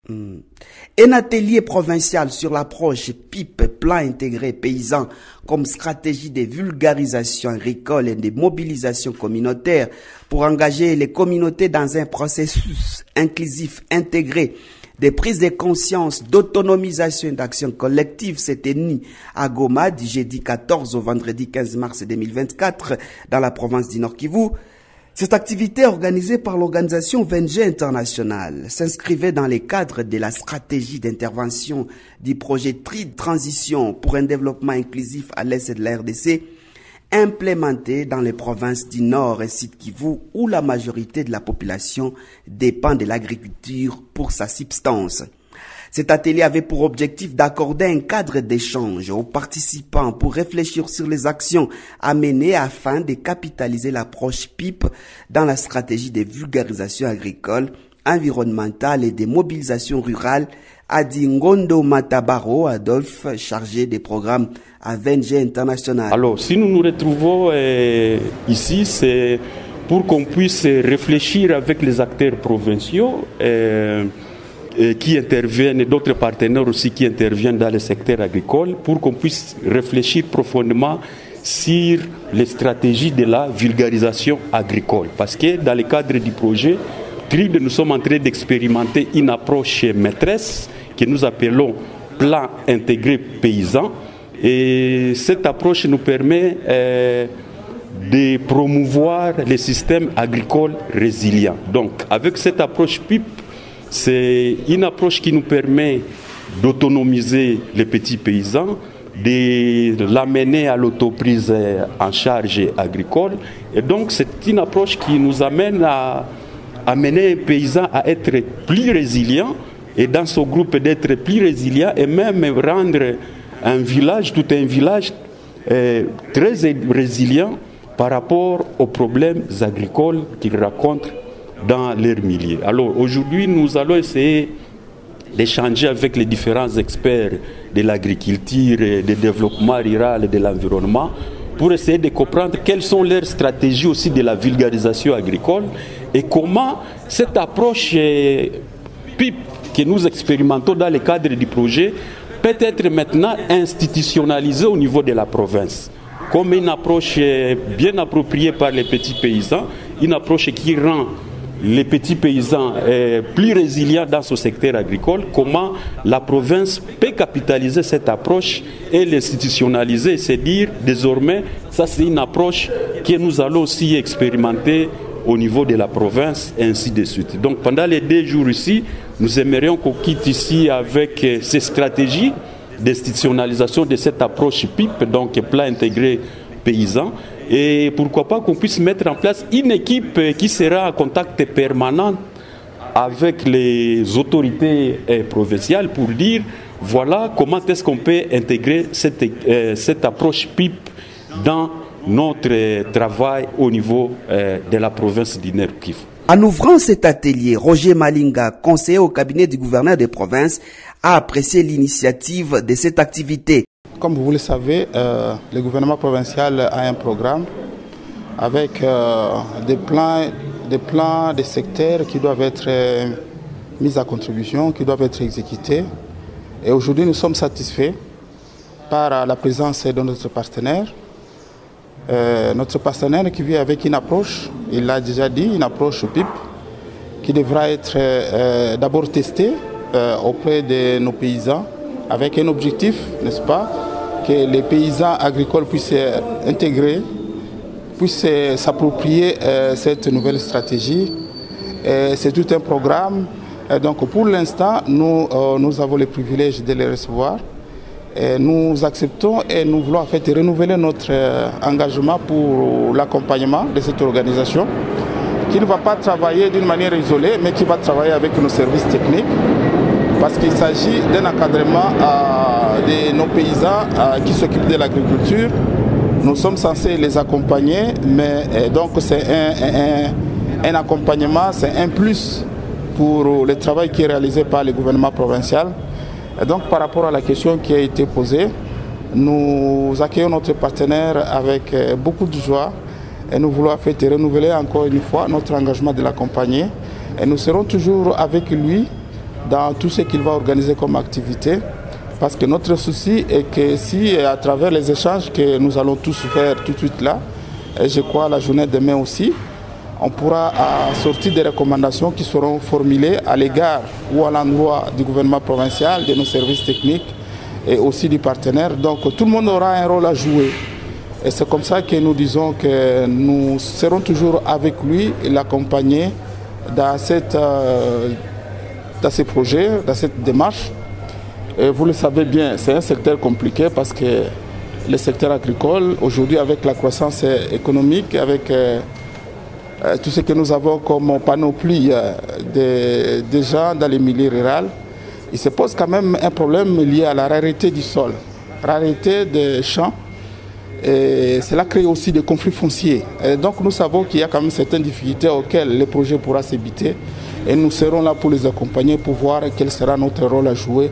Un atelier provincial sur l'approche PIP, plan intégré paysan, comme stratégie de vulgarisation agricole et de mobilisation communautaire pour engager les communautés dans un processus inclusif intégré des prises de conscience, d'autonomisation et d'action collective s'est tenu à Goma du jeudi 14 au vendredi 15 mars 2024 dans la province du Nord Kivu. Cette activité organisée par l'organisation VNG International s'inscrivait dans les cadres de la stratégie d'intervention du projet TRID Transition pour un développement inclusif à l'est de la RDC, implémenté dans les provinces du Nord et Sud Kivu où la majorité de la population dépend de l'agriculture pour sa subsistance. Cet atelier avait pour objectif d'accorder un cadre d'échange aux participants pour réfléchir sur les actions à mener afin de capitaliser l'approche PIP dans la stratégie de vulgarisation agricole, environnementale et de mobilisation rurale, a dit Ngondo Matabaro Adolphe, chargé des programmes à VNG International. Alors, si nous nous retrouvons ici, c'est pour qu'on puisse réfléchir avec les acteurs provinciaux qui interviennent et d'autres partenaires aussi qui interviennent dans le secteur agricole pour qu'on puisse réfléchir profondément sur les stratégies de la vulgarisation agricole. Parce que dans le cadre du projet TRID, nous sommes en train d'expérimenter une approche maîtresse que nous appelons plan intégré paysan. Et cette approche nous permet de promouvoir les systèmes agricoles résilients. Donc avec cette approche PIP, c'est une approche qui nous permet d'autonomiser les petits paysans, de l'amener à l'autoprise en charge agricole. Et donc c'est une approche qui nous amène à amener un paysan à être plus résilient et dans son groupe d'être plus résilient et même rendre un village, tout un village très résilient par rapport aux problèmes agricoles qu'ils rencontrent dans leur milieu. Alors aujourd'hui, nous allons essayer d'échanger avec les différents experts de l'agriculture, du développement rural et de l'environnement pour essayer de comprendre quelles sont leurs stratégies aussi de la vulgarisation agricole et comment cette approche PIP que nous expérimentons dans le cadre du projet peut être maintenant institutionnalisée au niveau de la province comme une approche bien appropriée par les petits paysans, une approche qui rend les petits paysans plus résilients dans ce secteur agricole, comment la province peut capitaliser cette approche et l'institutionnaliser et se dire désormais, ça c'est une approche que nous allons aussi expérimenter au niveau de la province et ainsi de suite. Donc pendant les 2 jours ici, nous aimerions qu'on quitte ici avec ces stratégies d'institutionnalisation de cette approche PIP, donc plan intégré paysan. Et pourquoi pas qu'on puisse mettre en place une équipe qui sera en contact permanent avec les autorités provinciales pour dire voilà comment est-ce qu'on peut intégrer cette approche PIP dans notre travail au niveau de la province du Nord Kivu. En ouvrant cet atelier, Roger Malinga, conseiller au cabinet du gouverneur des provinces, a apprécié l'initiative de cette activité. Comme vous le savez, le gouvernement provincial a un programme avec des plans de secteurs qui doivent être mis à contribution, qui doivent être exécutés. Et aujourd'hui, nous sommes satisfaits par la présence de notre partenaire. Notre partenaire qui vient avec une approche, il l'a déjà dit, une approche PIP, qui devra être d'abord testée auprès de nos paysans, avec un objectif, n'est-ce pas, que les paysans agricoles puissent intégrer, puissent s'approprier cette nouvelle stratégie. C'est tout un programme. Donc pour l'instant, nous avons le privilège de les recevoir. Nous acceptons et nous voulons en fait renouveler notre engagement pour l'accompagnement de cette organisation qui ne va pas travailler d'une manière isolée mais qui va travailler avec nos services techniques parce qu'il s'agit d'un encadrement de nos paysans qui s'occupent de l'agriculture. Nous sommes censés les accompagner mais donc c'est un accompagnement, c'est un plus pour le travail qui est réalisé par le gouvernement provincial. Et donc par rapport à la question qui a été posée, nous accueillons notre partenaire avec beaucoup de joie et nous voulons en fait renouveler encore une fois notre engagement de l'accompagner. Et nous serons toujours avec lui dans tout ce qu'il va organiser comme activité. Parce que notre souci est que si, à travers les échanges que nous allons tous faire tout de suite là, et je crois la journée de demain aussi, on pourra sortir des recommandations qui seront formulées à l'égard ou à l'endroit du gouvernement provincial, de nos services techniques et aussi du partenaire. Donc tout le monde aura un rôle à jouer. Et c'est comme ça que nous disons que nous serons toujours avec lui et l'accompagner dans ces projets, dans cette démarche. Et vous le savez bien, c'est un secteur compliqué parce que le secteur agricole, aujourd'hui avec la croissance économique, avec tout ce que nous avons comme panoplie de gens dans les milieux ruraux, il se pose quand même un problème lié à la rareté du sol, rareté des champs. Et cela crée aussi des conflits fonciers. Et donc nous savons qu'il y a quand même certaines difficultés auxquelles le projet pourra s'éviter. Et nous serons là pour les accompagner, pour voir quel sera notre rôle à jouer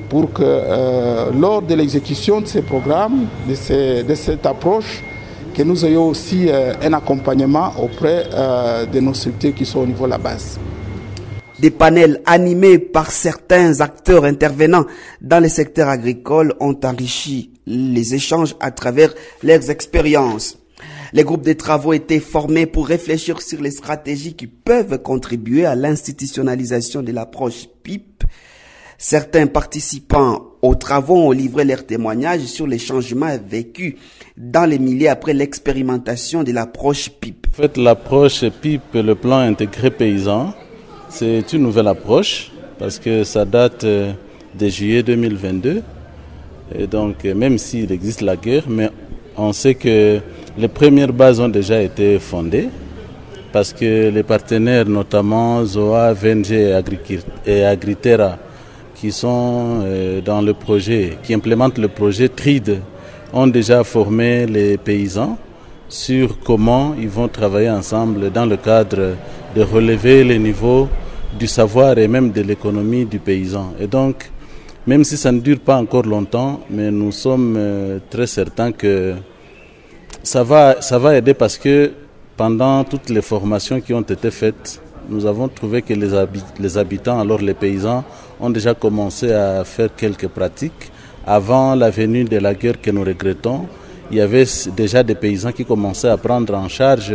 pour que lors de l'exécution de ces programmes, de cette approche, que nous ayons aussi un accompagnement auprès de nos structures qui sont au niveau de la base. Des panels animés par certains acteurs intervenant dans le secteur agricole ont enrichi les échanges à travers leurs expériences. Les groupes de travaux étaient formés pour réfléchir sur les stratégies qui peuvent contribuer à l'institutionnalisation de l'approche PIP. Certains participants aux travaux ont livré leurs témoignages sur les changements vécus dans les milieux après l'expérimentation de l'approche PIP. En fait, l'approche PIP, le plan intégré paysan, c'est une nouvelle approche parce que ça date de juillet 2022. Et donc, même s'il existe la guerre, mais on sait que les premières bases ont déjà été fondées parce que les partenaires, notamment ZOA, VNG et Agritera, qui sont dans le projet, qui implémentent le projet TRID, ont déjà formé les paysans sur comment ils vont travailler ensemble dans le cadre de relever les niveaux du savoir et même de l'économie du paysan. Et donc, même si ça ne dure pas encore longtemps, mais nous sommes très certains que ça va aider parce que pendant toutes les formations qui ont été faites, nous avons trouvé que les habitants, alors les paysans, ont déjà commencé à faire quelques pratiques. Avant la venue de la guerre que nous regrettons, il y avait déjà des paysans qui commençaient à prendre en charge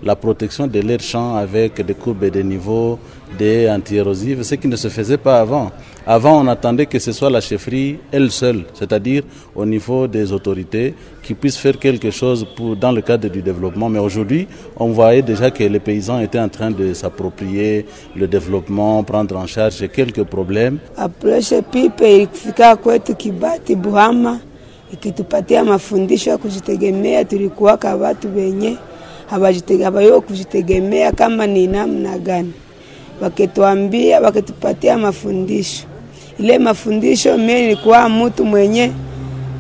la protection de leurs champs avec des courbes et des niveaux, des anti-érosives, ce qui ne se faisait pas avant. Avant, on attendait que ce soit la chefferie elle seule, c'est-à-dire au niveau des autorités, qui puissent faire quelque chose dans le cadre du développement. Mais aujourd'hui, on voyait déjà que les paysans étaient en train de s'approprier le développement, prendre en charge quelques problèmes. Approche PIP ilifika kwetu Kibati Buhama, ikitupatia mafundisho ya kujitegemea. Tulikuwaka watu wenye hawayo kujitegemea kama ni namna gani, wakituambia, wakitupatia mafundisho. Ile mafundisho mimi nilikuwa mtu mwenye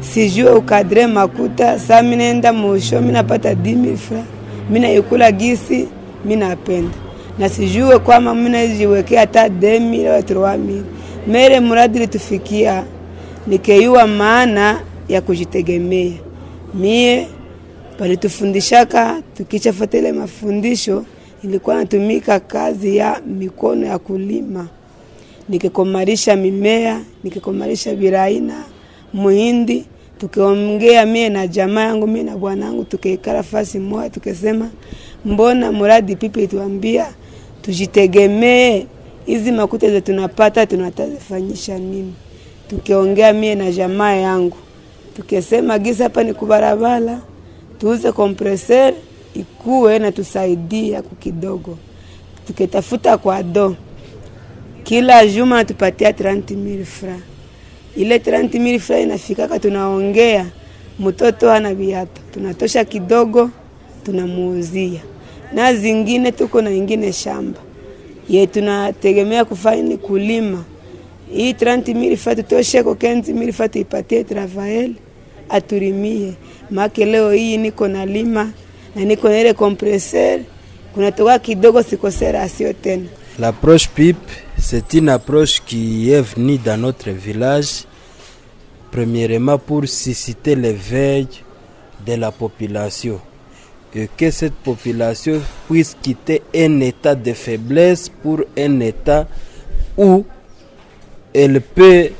sijue ukadre makuta. Sasa mimi naenda mwisho, mimi napata 10,000 francs, mimi naikula gisi mimi napenda, na sijue kwamba mimi najiwekea hata 2,000 au 3,000. Mere mradi tufikia nikeyua maana ya kujitegemea. Mie palitufundishaka, tukichafuata ile mafundisho, ilikuwa natumika kazi ya mikono ya kulima, nikikomarisha mimea, nikikomarisha biraina, muhindi. Tukiongea mie na jamaa yangu, mie na bwanangu, tukiikala fasi moja, tukisema mbona muradi pipi tuambia tujitegemee, hizi makuta zetu tunapata tunatazifanyisha nini? Tukiongea mie na jamaa yangu, tukisema giza hapa ni kubarabara, tuuze kompreser ikuwe na tusaidia kukidogo. Tukitafuta kwa do, kila juma tupatia 30,000 francs. Ile 30,000 francs inafikaka, tunaongea, mtoto hana viatu, tunatosha kidogo, tunamuuzia. Na zingine tuko na ingine shamba ye tunategemea kufanya kulima. Hii 30,000 francs tutoshe kwa 15,000 francs tuipatie travail aturimie. Maki leo hii niko na lima na niko na ile compresseur, kunatoka kidogo sikosera asio tena. L'approche PIP, c'est une approche qui est venue dans notre village, premièrement pour susciter l'éveil de la population, et que cette population puisse quitter un état de faiblesse pour un état où elle peut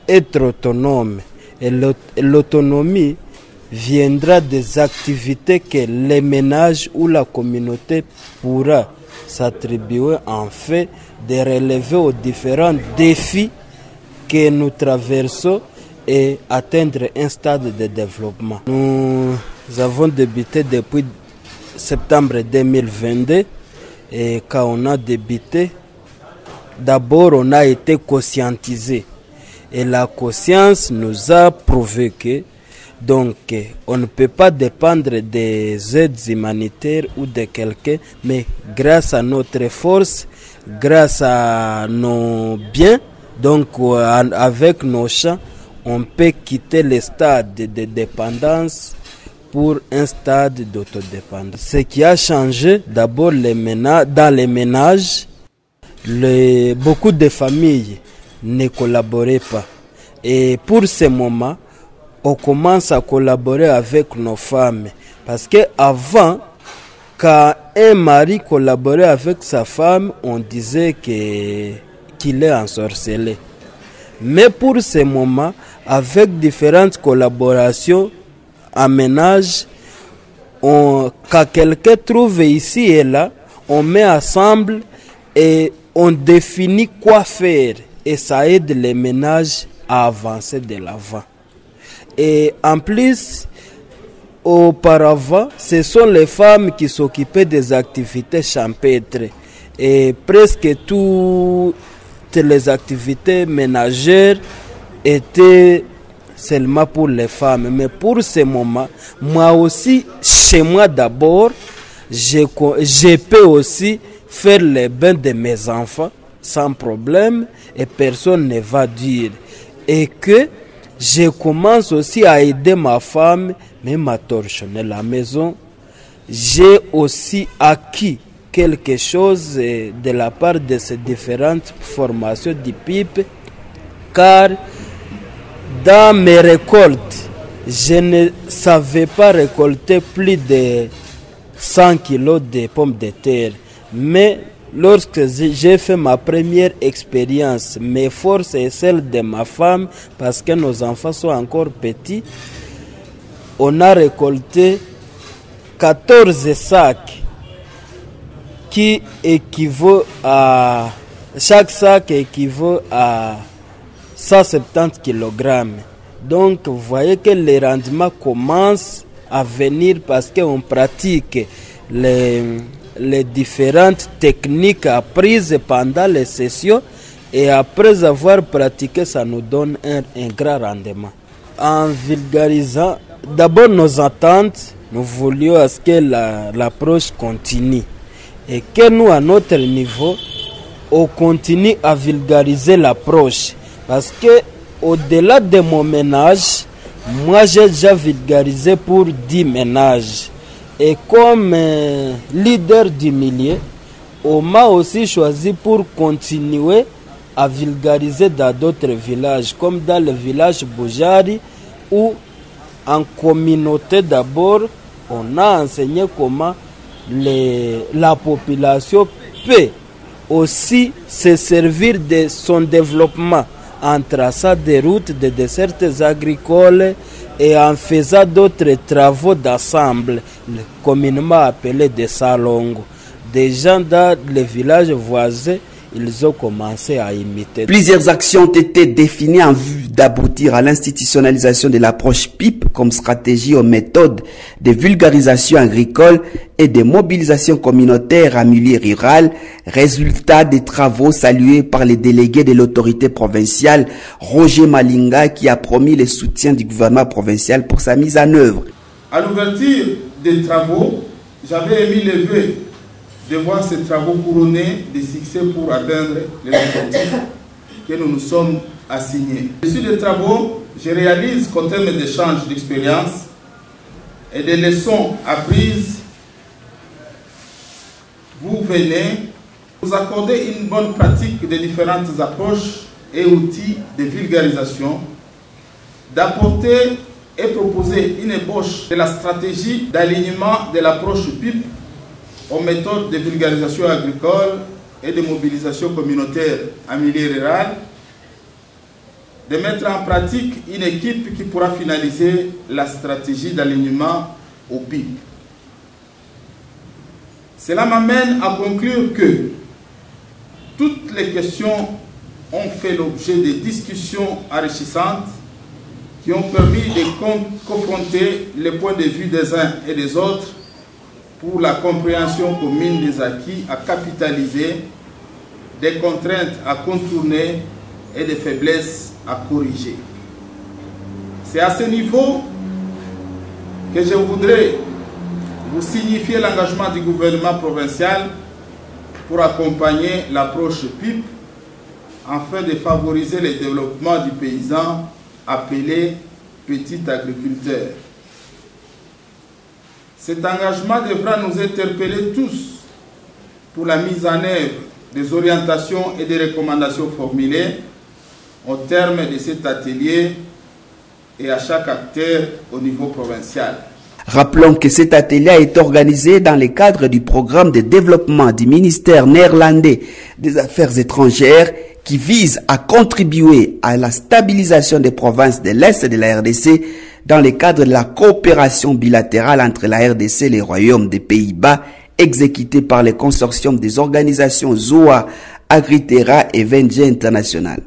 être autonome. Et l'autonomie viendra des activités que les ménages ou la communauté pourra s'attribuer en fait de relever aux différents défis que nous traversons et atteindre un stade de développement. Nous avons débuté depuis septembre 2022 et quand on a débuté, d'abord on a été conscientisé et la conscience nous a prouvé que donc on ne peut pas dépendre des aides humanitaires ou de quelqu'un, mais grâce à notre force, grâce à nos biens, donc avec nos champs, on peut quitter le stade de dépendance pour un stade d'autodépendance. Ce qui a changé, d'abord dans les ménages, beaucoup de familles ne collaboraient pas. Et pour ce moment, on commence à collaborer avec nos femmes. Parce qu'avant, quand un mari collaborait avec sa femme, on disait qu'il est ensorcelé. Mais pour ce moment, avec différentes collaborations en ménage, quand quelqu'un trouve ici et là, on met ensemble et on définit quoi faire. Et ça aide les ménages à avancer de l'avant. Et en plus, auparavant, ce sont les femmes qui s'occupaient des activités champêtres. Et presque toutes les activités ménagères étaient seulement pour les femmes. Mais pour ce moment, moi aussi, chez moi d'abord, je peux aussi faire les bains de mes enfants sans problème et personne ne va dire. Et que je commence aussi à aider ma femme, même à torchonner la maison. J'ai aussi acquis quelque chose de la part de ces différentes formations du PIP, car dans mes récoltes, je ne savais pas récolter plus de 100 kilos de pommes de terre. Mais lorsque j'ai fait ma première expérience, mes forces et celles de ma femme, parce que nos enfants sont encore petits, on a récolté 14 sacs qui équivaut à... Chaque sac équivaut à 170 kg. Donc vous voyez que les rendements commencent à venir parce qu'on pratique les différentes techniques apprises pendant les sessions et après avoir pratiqué, ça nous donne un grand rendement. En vulgarisant, d'abord nos attentes, nous voulions à ce que l'approche continue et que nous, à notre niveau, on continue à vulgariser l'approche parce que au-delà de mon ménage, moi j'ai déjà vulgarisé pour 10 ménages. Et comme leader du milieu, on m'a aussi choisi pour continuer à vulgariser dans d'autres villages, comme dans le village Boujari, où en communauté d'abord, on a enseigné comment la population peut aussi se servir de son développement en traçant des routes, des dessertes agricoles et en faisant d'autres travaux d'ensemble, communément appelés des salongo. Des gens dans les villages voisins, ils ont commencé à imiter. Plusieurs actions ont été définies en vue d'aboutir à l'institutionnalisation de l'approche PIP comme stratégie aux méthodes de vulgarisation agricole et de mobilisation communautaire en milieu rural, résultat des travaux salués par les délégués de l'autorité provinciale Roger Malinga qui a promis le soutien du gouvernement provincial pour sa mise en œuvre. À l'ouverture des travaux, j'avais émis le vœu de voir ces travaux couronnés de succès pour atteindre les objectifs que nous nous sommes assignés. Sur les travaux, je réalise qu'en termes d'échange d'expérience et de leçons apprises, vous venez vous accorder une bonne pratique des différentes approches et outils de vulgarisation, d'apporter et proposer une ébauche de la stratégie d'alignement de l'approche PIP aux méthodes de vulgarisation agricole et de mobilisation communautaire en milieu rural, de mettre en pratique une équipe qui pourra finaliser la stratégie d'alignement au PIB. Cela m'amène à conclure que toutes les questions ont fait l'objet de discussions enrichissantes qui ont permis de confronter les points de vue des uns et des autres pour la compréhension commune des acquis à capitaliser, des contraintes à contourner et des faiblesses à corriger. C'est à ce niveau que je voudrais vous signifier l'engagement du gouvernement provincial pour accompagner l'approche PIP afin de favoriser le développement du paysan appelé petit agriculteur. Cet engagement devra nous interpeller tous pour la mise en œuvre des orientations et des recommandations formulées au terme de cet atelier et à chaque acteur au niveau provincial. Rappelons que cet atelier a été organisé dans le cadre du programme de développement du ministère néerlandais des Affaires étrangères qui vise à contribuer à la stabilisation des provinces de l'Est de la RDC dans le cadre de la coopération bilatérale entre la RDC et les royaumes des Pays-Bas exécutée par le consortium des organisations ZOA, Agritera et VNG International.